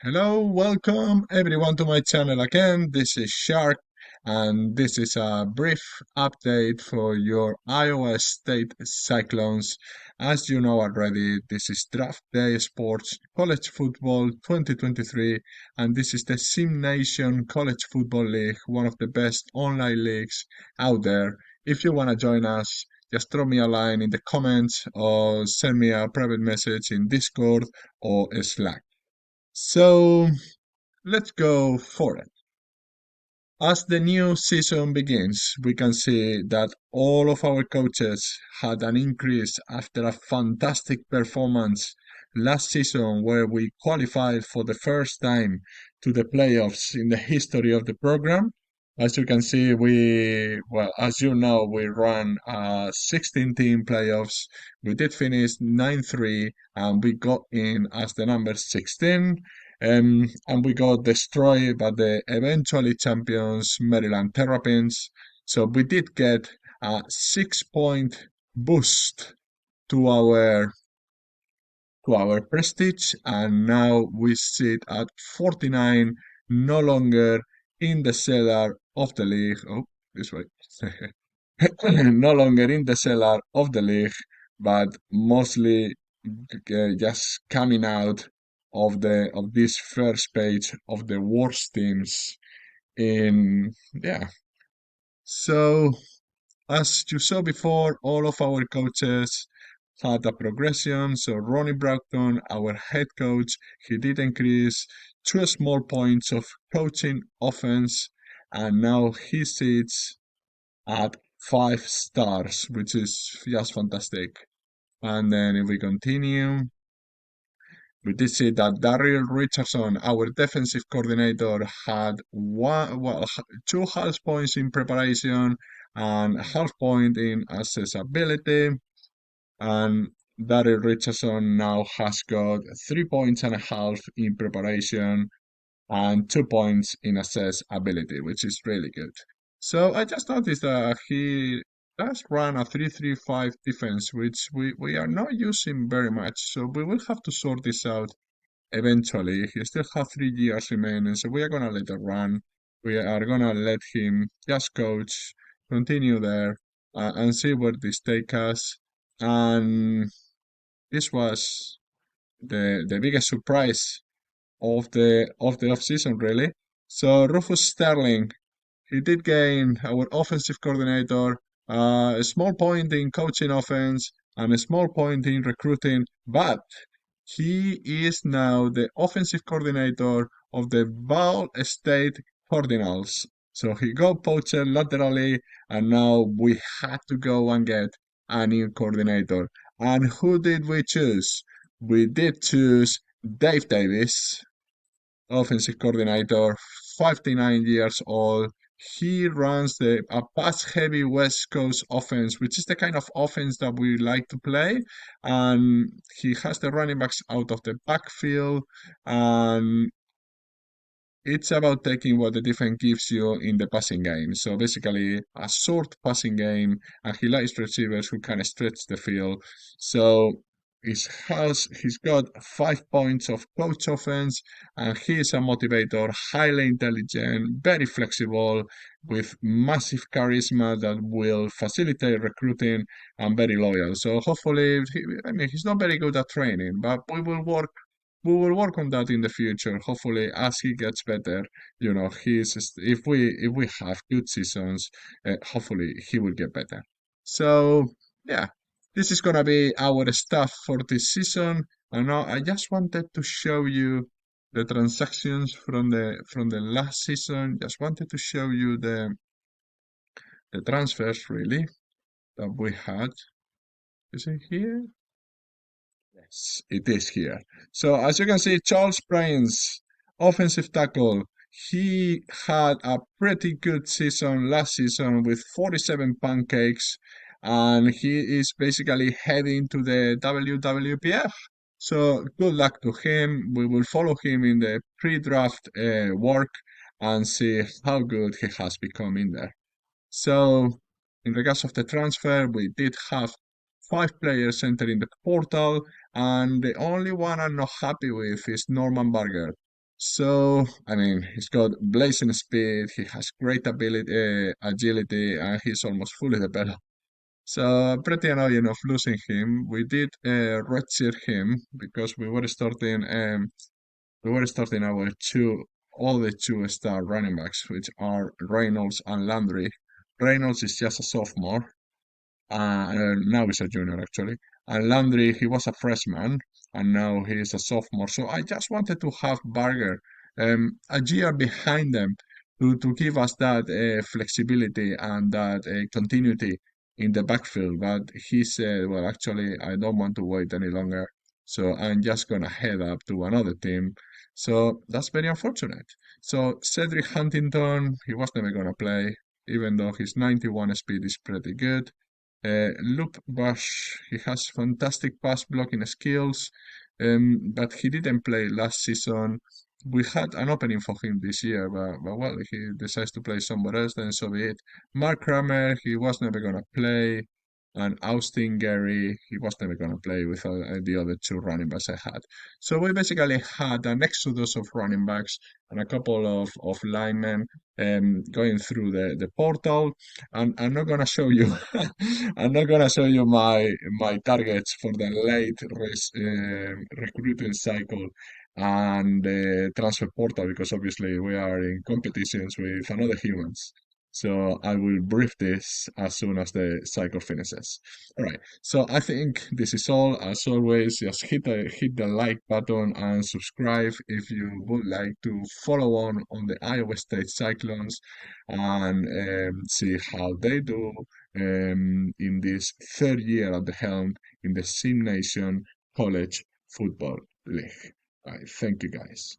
Hello, welcome everyone to my channel again. This is Shark, and this is a brief update for your Iowa State Cyclones. As you know already, this is Draft Day Sports College Football 2023, and this is the Sim Nation College Football League, one of the best online leagues out there. If you want to join us, just drop me a line in the comments or send me a private message in Discord or Slack. So let's go for it. As the new season begins, we can see that all of our coaches had an increase after a fantastic performance last season where we qualified for the first time to the playoffs in the history of the program. As you can see, as you know, we ran a 16-team playoffs. We did finish 9-3 and we got in as the number 16. And we got destroyed by the eventually champions Maryland Terrapins. So we did get a 6 point boost to our prestige, and now we sit at 49, no longer in the cellar of the league. Oh, this way. No longer in the cellar of the league, but mostly just coming out of this first page of the worst teams in yeah. So as you saw before, all of our coaches had a progression. So Ronnie Broughton, our head coach, he did increase 2 small points of coaching offense, and now he sits at 5 stars, which is just fantastic. And then if we continue, we did see that Daryl Richardson, our defensive coordinator, had two half points in preparation and a half point in accessibility. And Daryl Richardson now has got 3 points and a half in preparation and 2 points in assess ability, which is really good. So I just noticed that he does run a 3-3-5 defense, which we are not using very much. So we will have to sort this out eventually. He still has 3 years remaining, so we are gonna let it run. We are gonna let him just coach, continue there, and see where this takes us. And this was the biggest surprise of the off season really. So Rufus Sterling, he did gain our offensive coordinator, a small point in coaching offense and a small point in recruiting, but he is now the offensive coordinator of the Ball State Cardinals. So he got poached laterally, and now we had to go and get a new coordinator. And who did we choose? We did choose Dave Davis, offensive coordinator, 59 years old. He runs a pass-heavy West Coast offense, which is the kind of offense that we like to play. And he has the running backs out of the backfield, and it's about taking what the defense gives you in the passing game. So basically, a short passing game, and he likes receivers who can stretch the field. So he's got 5 points of coach offense, and he is a motivator, highly intelligent, very flexible, with massive charisma that will facilitate recruiting and very loyal. So hopefully, I mean, he's not very good at training, but we will work on that in the future. Hopefully, as he gets better, if we have good seasons, hopefully he will get better. So yeah, this is gonna be our stuff for this season. And now I just wanted to show you the transactions from the last season. Just wanted to show you the transfers really that we had. Is it here? Yes, it is here. So as you can see, Charles Bryans, offensive tackle, he had a pretty good season last season with 47 pancakes, and he is basically heading to the WWPF. So good luck to him. We will follow him in the pre-draft work and see how good he has become in there. So, in regards of the transfer, we did have 5 players entering the portal, and the only one I'm not happy with is Norman Barger. So, I mean, he's got blazing speed, he has great ability, agility, and he's almost fully developed. So, pretty annoying of losing him. We did redshirt him because we were starting our all the two-star running backs, which are Reynolds and Landry. Reynolds is just a sophomore, now he's a junior actually. And Landry, he was a freshman, and now he is a sophomore. So I just wanted to have Barger a year behind them to give us that flexibility and that continuity in the backfield. But he said, well, actually, I don't want to wait any longer. So I'm just gonna head up to another team. So that's very unfortunate. So Cedric Huntington, he was never gonna play, even though his 91 speed is pretty good. Luke Bush, he has fantastic pass blocking skills, but he didn't play last season. We had an opening for him this year, but well, he decides to play somewhere else, then so be it. Mark Kramer, he was never going to play. And Austin Gary, he was never going to play with the other two running backs I had. So we basically had an exodus of running backs and a couple of linemen going through the portal. And I'm not gonna show you I'm not gonna show you my targets for the late recruiting cycle and the transfer portal because obviously we are in competitions with another humans. So I will brief this as soon as the cycle finishes. All right. So I think this is all. As always, just hit the like button and subscribe if you would like to follow on the Iowa State Cyclones and see how they do in this third year at the helm in the Sim Nation College Football League. All right, thank you guys.